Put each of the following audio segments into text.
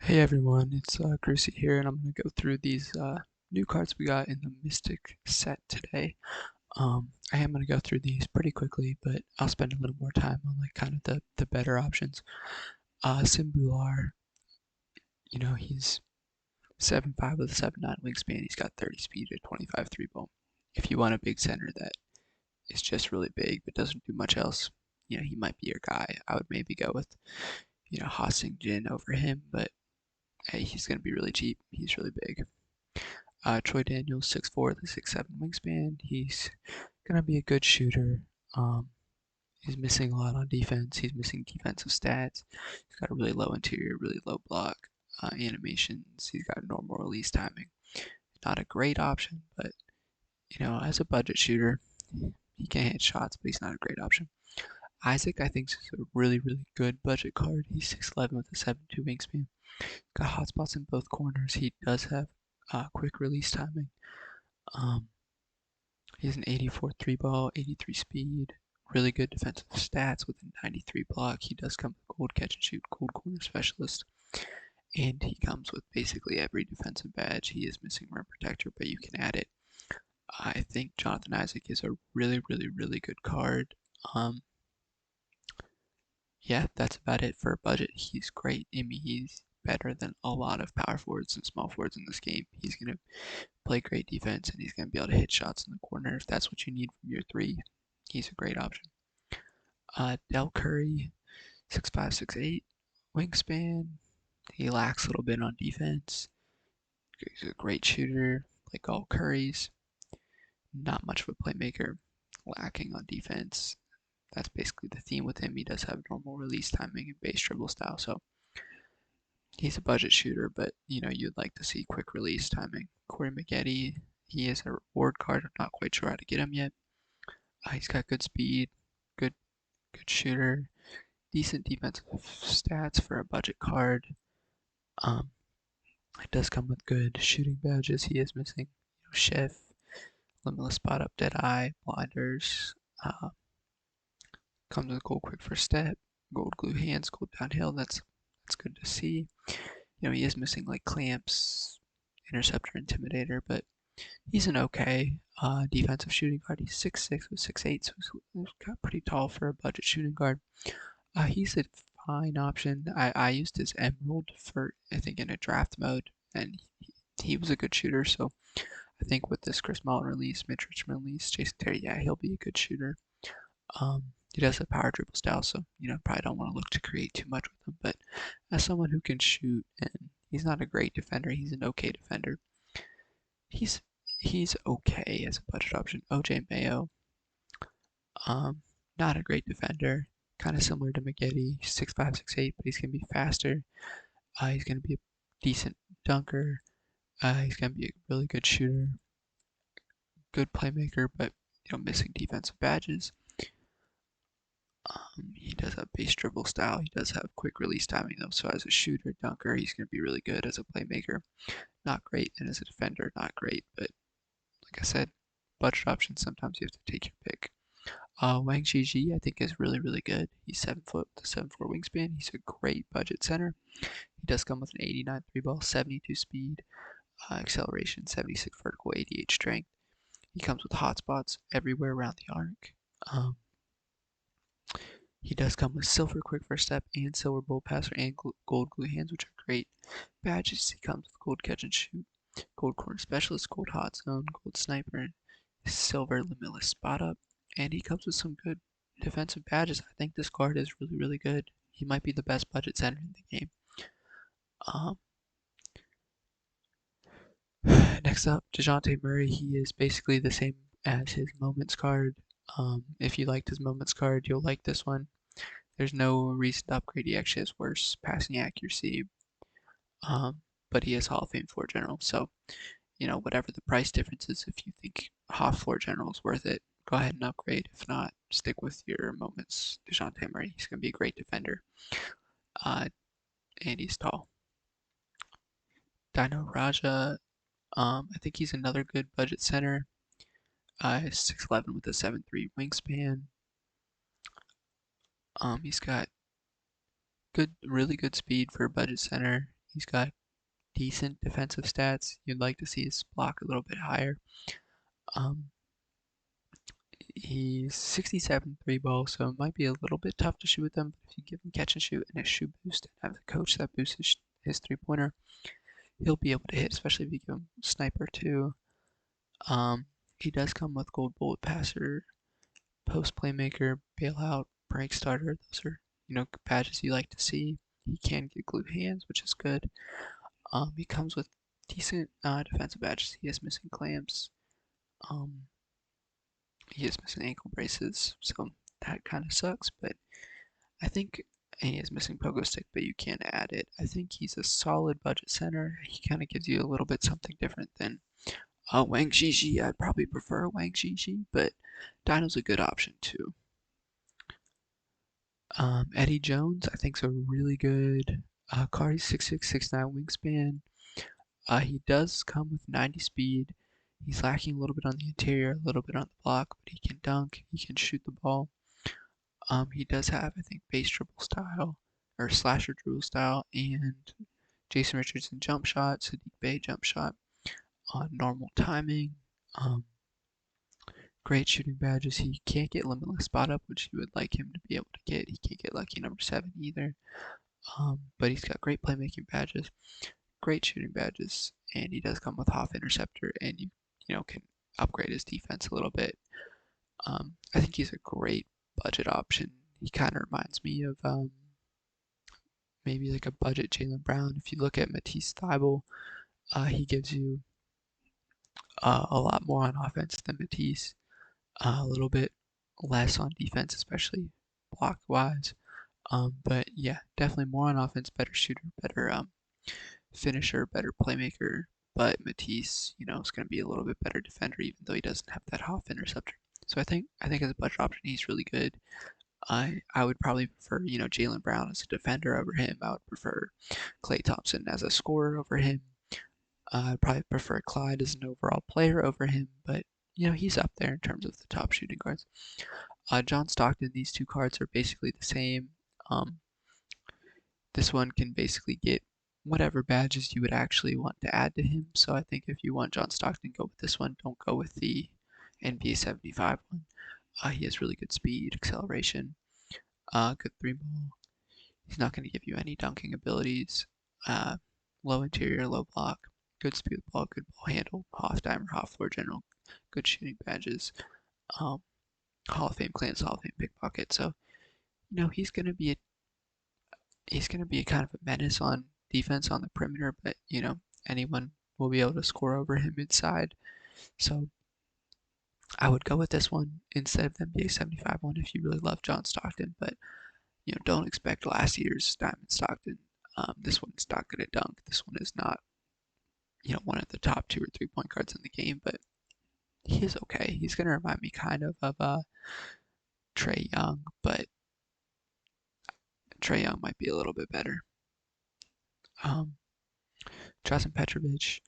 Hey everyone, it's Gracie here, and I'm going to go through these new cards we got in the Mystic set today. I am going to go through these pretty quickly, but I'll spend a little more time on like kind of the better options. Simbular, he's 7'5" with a 7'9" wingspan. He's got 30 speed at 25 3 ball. If you want a big center that is just really big but doesn't do much else, he might be your guy. I would maybe go with, Ha-Seong Jin over him, but hey, he's going to be really cheap. He's really big. Troy Daniels, 6'4" with a 6'7" wingspan. He's gonna be a good shooter. He's missing a lot on defense. He's missing defensive stats. He's got a really low interior, really low block animations. He's got normal release timing. Not a great option, but as a budget shooter, he can hit shots, but he's not a great option. Isaac, I think, is a really, really good budget card. He's 6'11" with a 7'2" wingspan. Got hotspots in both corners. He does have quick release timing. He has an 84 3 ball, 83 speed, really good defensive stats with a 93 block. He does come with gold catch and shoot, gold corner specialist, and he comes with basically every defensive badge. He is missing rim protector, but you can add it. I think Jonathan Isaac is a really, really, really good card. Yeah, that's about it for a budget. He's great. I mean, he's better than a lot of power forwards and small forwards in this game. He's going to play great defense, and he's going to be able to hit shots in the corner if that's what you need from your three. He's a great option. Del Curry, 6'5", 6'8", wingspan. He lacks a little bit on defense. He's a great shooter, like all Curry's. Not much of a playmaker, lacking on defense. That's basically the theme with him. He does have normal release timing and base dribble style, so he's a budget shooter, but you'd like to see quick release timing. Corey Maggette, he is a reward card. I'm not quite sure how to get him yet. He's got good speed, good shooter, decent defensive stats for a budget card. It does come with good shooting badges. He is missing, Chef, Limitless Spot Up, Dead Eye, Blinders. Comes with gold quick first step, gold glue hands, gold downhill. That's good to see. He is missing like clamps, interceptor, intimidator, but he's an okay defensive shooting guard. He's 6'6" with 6'8", so he's got pretty tall for a budget shooting guard. He's a fine option. I used his Emerald for, I think, in a draft mode, and he was a good shooter, so I think with this Chris Mullin release, Mitch Richmond release, Jason Terry, yeah, he'll be a good shooter. He does have power dribble style, so probably don't want to look to create too much with him. But as someone who can shoot, and he's not a great defender, he's an okay defender. He's okay as a budget option. OJ Mayo, not a great defender, kind of similar to Maggette. He's 6'5", 6'8", but he's gonna be faster. He's gonna be a decent dunker. He's gonna be a really good shooter, good playmaker, but missing defensive badges. He does have base dribble style. He does have quick release timing though. So as a shooter, dunker, he's going to be really good. As a playmaker, not great, and as a defender, not great. But like I said, budget options. Sometimes you have to take your pick. Wang Zhiji, I think, is really, really good. He's 7 foot with a 7'4" wingspan. He's a great budget center. He does come with an 89 3 ball, 72 speed, acceleration, 76 vertical, 88 strength. He comes with hotspots everywhere around the arc. He does come with silver quick first step and silver bolt passer and gold glue hands, which are great badges. He comes with gold catch and shoot, gold corner specialist, gold hot zone, gold sniper, silver limitless spot up, and he comes with some good defensive badges. I think this card is really, really good. He might be the best budget center in the game. Next up, DeJounte Murray. He is basically the same as his Moments card. If you liked his Moments card, you'll like this one. There's no reason to upgrade. He actually has worse passing accuracy, but he is Hall of Fame floor general. So, whatever the price difference is, if you think Hoff floor general is worth it, go ahead and upgrade. If not, stick with your Moments DeJounte Murray. He's going to be a great defender, and he's tall. Dino Raja, I think he's another good budget center. 6'11" with a 7'3" wingspan. He's got really good speed for a budget center. He's got decent defensive stats. You'd like to see his block a little bit higher. Um, he's 67 three ball, so it might be a little bit tough to shoot with him. But if you give him catch and shoot and a shoot boost and have a coach that boosts his three-pointer, he'll be able to hit, especially if you give him sniper too. He does come with gold bullet passer, post playmaker, bailout, break starter. Those are badges you like to see. He can get glued hands, which is good. He comes with decent defensive badges. He is missing clamps. Um, he is missing ankle braces, so that kind of sucks. But I think and he is missing pogo stick, but you can add it. I think he's a solid budget center. He kind of gives you a little bit something different than Wang Shishi. I'd probably prefer Wang Shishi, but Dino's a good option too. Eddie Jones, I think, is a really good card. He's 6'6", 6'9" wingspan. He does come with 90 speed. He's lacking a little bit on the interior, a little bit on the block, but he can dunk. He can shoot the ball. He does have, I think, base dribble style or slasher dribble style, and Jason Richardson jump shot, Sadiq Bey jump shot on normal timing. Great shooting badges. He can't get limitless spot up, which you would like him to be able to get. He can't get lucky number 7 either. But he's got great playmaking badges, great shooting badges, and he does come with half interceptor, and you can upgrade his defense a little bit. I think he's a great budget option. He kind of reminds me of maybe like a budget Jaylen Brown. If you look at Matisse Thybulle, he gives you a lot more on offense than Matisse, a little bit less on defense, especially block wise. But yeah, definitely more on offense, better shooter, better finisher, better playmaker. But Matisse, is going to be a little bit better defender, even though he doesn't have that half interceptor. So I think as a budget option, he's really good. I would probably prefer, Jaylen Brown as a defender over him. I would prefer Klay Thompson as a scorer over him. I'd probably prefer Clyde as an overall player over him, but he's up there in terms of the top shooting guards. John Stockton, these two cards are basically the same. This one can basically get whatever badges you would actually want to add to him. So I think if you want John Stockton, go with this one. Don't go with the NBA 75 one. He has really good speed, acceleration, good three ball. He's not going to give you any dunking abilities. Low interior, low block, good speed with the ball, good ball handle, half dimer, half floor general, good shooting badges, Hall of Fame clamps, Hall of Fame pickpocket. So he's going to be a kind of a menace on defense on the perimeter, but anyone will be able to score over him inside. So I would go with this one instead of the NBA 75 one if you really love John Stockton, but don't expect last year's Diamond Stockton. This one's not going to dunk. This one is not one of the top 2 or 3 point guards in the game, but he is okay. He's going to remind me kind of Trae Young, but Trae Young might be a little bit better. Drazen Petrovic,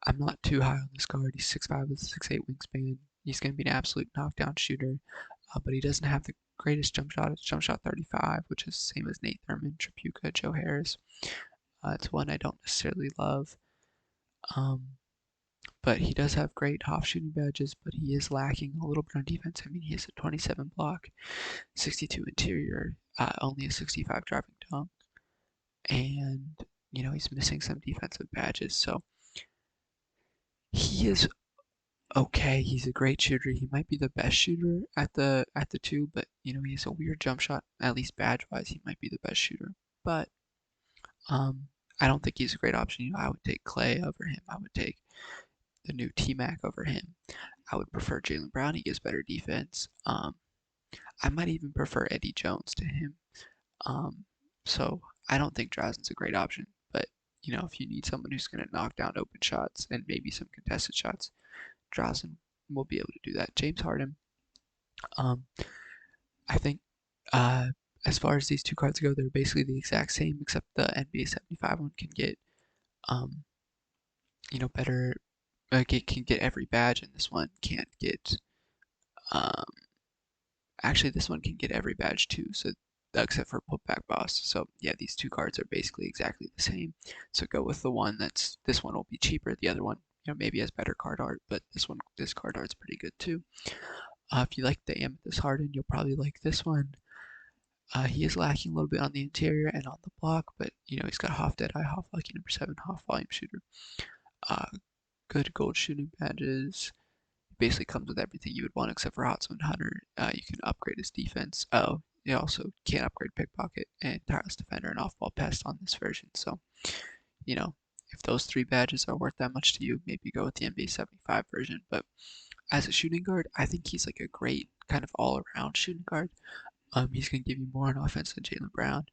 I'm not too high on this guard. He's 6'5" with a 6'8" wingspan. He's going to be an absolute knockdown shooter, but he doesn't have the greatest jump shot. It's jump shot 35, which is the same as Nate Thurman, Tripucka, Joe Harris. It's one I don't necessarily love. But he does have great half shooting badges, but he is lacking a little bit on defense. I mean, he has a 27 block, 62 interior, only a 65 driving dunk, and he's missing some defensive badges. So he is okay. He's a great shooter. He might be the best shooter at the 2, but he has a weird jump shot. At least badge wise, he might be the best shooter. But I don't think he's a great option. I would take Klay over him. I would take the new Tmac over him. I would prefer Jaylen Brown. He gives better defense. I might even prefer Eddie Jones to him. So I don't think Drazen's a great option. But if you need someone who's going to knock down open shots and maybe some contested shots, Drazen will be able to do that. James Harden. I think as far as these two cards go, they're basically the exact same, except the NBA 75 one can get better. It can get every badge, and this one can't get. Actually, this one can get every badge too. So except for Putback Boss. So yeah, these two cards are basically exactly the same. So go with the one this one will be cheaper. The other one, maybe has better card art, but this card art's pretty good too. If you like the Amethyst Harden, you'll probably like this one. He is lacking a little bit on the interior and on the block, but he's got Hoff Deadeye, Hoff Lucky number 7, Hoff Volume Shooter. Uh, Good gold shooting badges. Basically comes with everything you would want except for Hot Zone Hunter. You can upgrade his defense. Oh, you also can upgrade Pickpocket and Tireless Defender and Off-Ball Pest on this version. So, if those three badges are worth that much to you, maybe go with the NBA 75 version. But as a shooting guard, I think he's like a great kind of all-around shooting guard. He's going to give you more on offense than Jaylen Brown,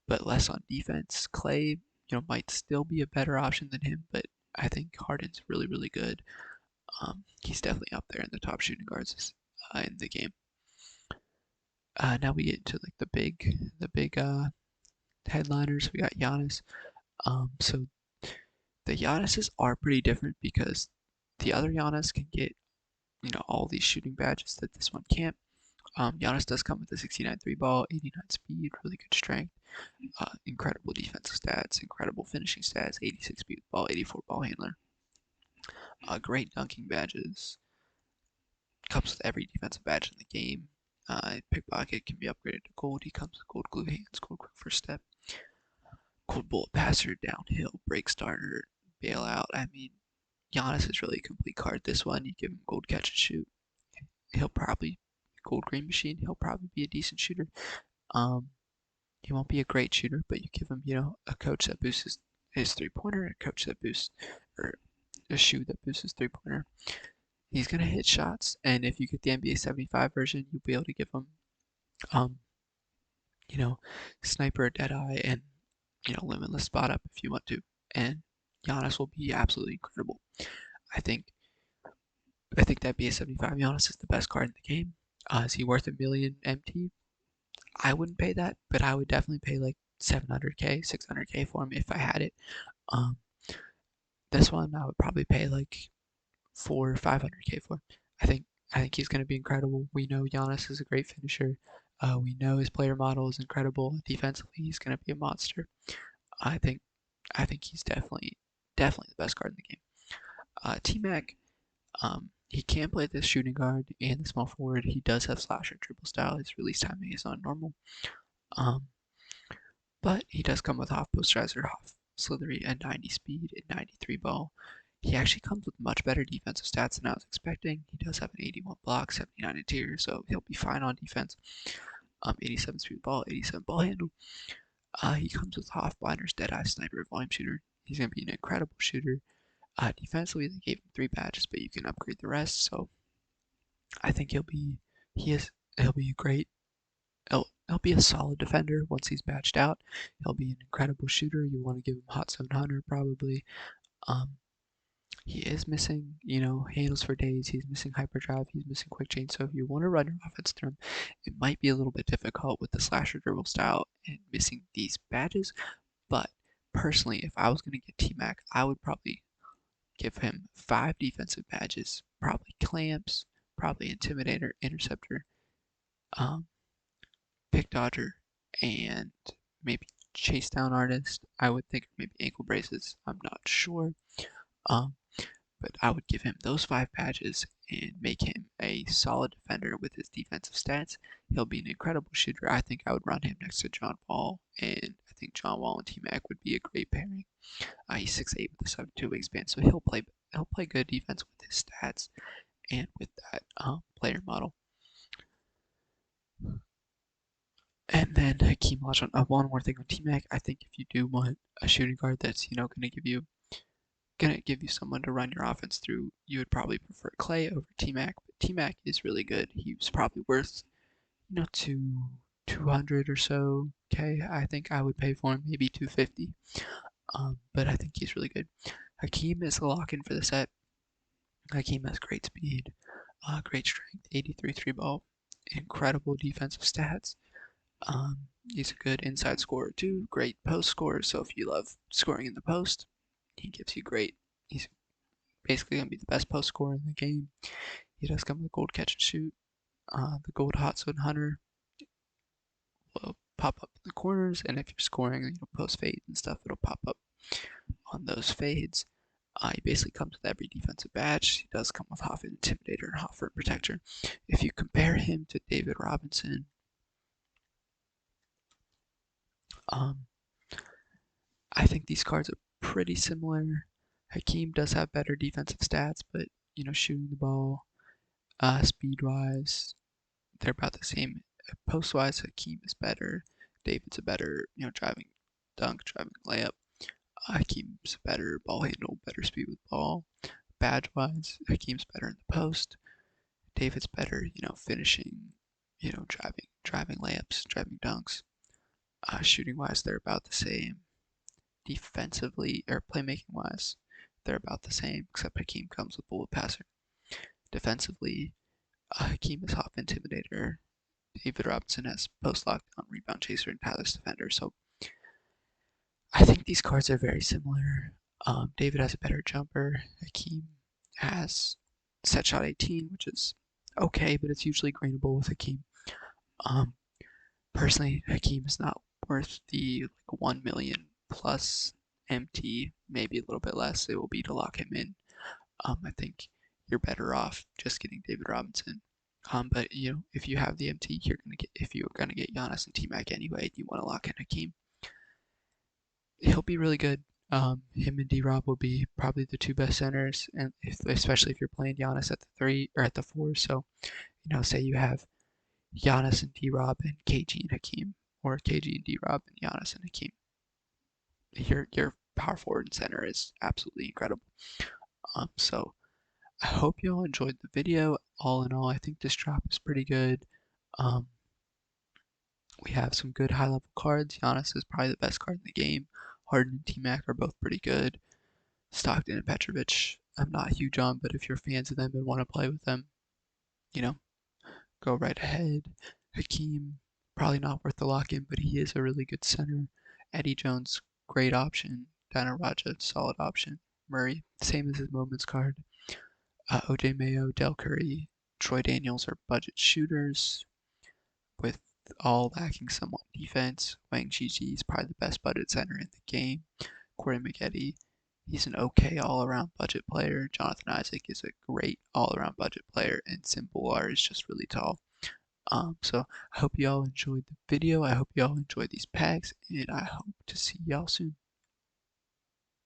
but less on defense. Clay, might still be a better option than him, but I think Harden's really, really good. He's definitely up there in the top shooting guards in the game. Now we get into like the big headliners. We got Giannis. So the Giannis's are pretty different because the other Giannis can get all these shooting badges that this one can't. Giannis does come with a 69 3 ball, 89 speed, really good strength, incredible defensive stats, incredible finishing stats, 86 speed with ball, 84 ball handler, great dunking badges, comes with every defensive badge in the game. Pickpocket can be upgraded to gold. He comes with gold glue hands, gold quick first step, gold bullet passer, downhill, break starter, bailout. I mean, Giannis is really a complete card. This one, you give him gold catch and shoot. He'll probably gold green machine. He'll probably be a decent shooter. Um, he won't be a great shooter, but you give him, a coach that boosts his 3-pointer, a coach that boosts, or a shoe that boosts his 3-pointer. He's gonna hit shots, and if you get the NBA 75 version, you'll be able to give him, um, sniper, deadeye, and limitless spot up if you want to. And Giannis will be absolutely incredible. I think I think that BA75 Giannis is the best card in the game. Is he worth a million MT? I wouldn't pay that, but I would definitely pay like 700k, 600k for him if I had it. Um, this one I would probably pay like 400 or 500k for. I think I think he's going to be incredible. We know Giannis is a great finisher. We know his player model is incredible. Defensively, he's going to be a monster. I think I think he's definitely the best card in the game. Tmac, he can play the shooting guard and the small forward. He does have slasher dribble style. His release timing is not normal. Um, but he does come with half posterizer, half slithery, and 90 speed and 93 ball. He actually comes with much better defensive stats than I was expecting. He does have an 81 block, 79 interior, so he'll be fine on defense. 87 speed ball, 87 ball handle. He comes with half blinders, deadeye, sniper, volume shooter. He's going to be an incredible shooter. Defensively, they gave him 3 badges, but you can upgrade the rest. So I think he'll be great. He'll be a solid defender once he's badged out. He'll be an incredible shooter. You want to give him Hot Zone Hunter probably. Um, he is missing, handles for days. He's missing hyperdrive. He's missing quick change. So if you want to run your offense through him, it might be a little bit difficult with the slasher dribble style and missing these badges. But personally, if I was going to get Tmac, I would probably give him 5 defensive badges, probably clamps, probably intimidator, interceptor, um, pick dodger, and maybe chase down artist. I would think maybe ankle braces. I'm not sure. Um, but I would give him those 5 badges and make him a solid defender with his defensive stats. He'll be an incredible shooter. I think I would run him next to John Wall, and I think John Wall and T-Mac would be a great pairing. He's 6'8" with a 7'2" wingspan, so he'll play good defense with his stats and with that player model. And then Hakeem Olajuwon. One more thing on T-Mac. I think if you do want a shooting guard that's gonna give you someone to run your offense through, you would probably prefer Clay over T-Mac. But T-Mac is really good. He's probably worth 200 or so. Okay, I think I would pay for him maybe 250. But I think he's really good. Hakeem is a lock-in for the set. Hakeem has great speed, great strength, 83 3-ball, incredible defensive stats. He's a good inside scorer too, great post scorer. So if you love scoring in the post, he gives you great. He's basically gonna be the best post scorer in the game. He does come with gold catch and shoot, the gold hot zone hunter. Well, pop up in the corners, and if you're scoring, post fades and stuff, it'll pop up on those fades. He basically comes with every defensive badge. He does come with half Intimidator and half Rim Protector. If you compare him to David Robinson, I think these cards are pretty similar. Hakeem does have better defensive stats, but shooting the ball, speed-wise, they're about the same. Post-wise, Hakeem is better. David's a better, driving dunk, driving layup. Hakeem's better ball handle, better speed with ball. Badge-wise, Hakeem's better in the post. David's better, finishing, driving layups, driving dunks. Shooting-wise, they're about the same. Defensively or playmaking-wise, they're about the same, except Hakeem comes with bullet passer. Defensively, Hakeem is half Intimidator. David Robinson has post lockdown, rebound chaser, and tireless defender. So I think these cards are very similar. David has a better jumper. Hakeem has set shot 18, which is okay, but it's usually grainable with Hakeem. Personally, Hakeem is not worth the 1 million plus MT, maybe a little bit less it will be to lock him in. I think you're better off just getting David Robinson. But if you have the MT, if you're gonna get Giannis and Tmac anyway, and you want to lock in Hakeem, he'll be really good. Him and D-Rob will be probably the two best centers, and especially if you're playing Giannis at the 3 or at the 4. So, say you have Giannis and D-Rob and KG and Hakeem, or KG and D-Rob and Giannis and Hakeem. Your power forward and center is absolutely incredible. So I hope you all enjoyed the video. All in all, I think this drop is pretty good. We have some good high-level cards. Giannis is probably the best card in the game. Harden and Tmac are both pretty good. Stockton and Petrovic, I'm not huge on, but if you're fans of them and want to play with them, go right ahead. Hakeem, probably not worth the lock-in, but he is a really good center. Eddie Jones, great option. Dana Raja, solid option. Murray, same as his Moments card. OJ Mayo, Del Curry, Troy Daniels are budget shooters, with all lacking somewhat defense. Wang Chi is probably the best budget center in the game. Corey Maggette, he's an okay all-around budget player. Jonathan Isaac is a great all-around budget player, and Simbular is just really tall. So I hope you all enjoyed the video. I hope you all enjoyed these packs, and I hope to see y'all soon.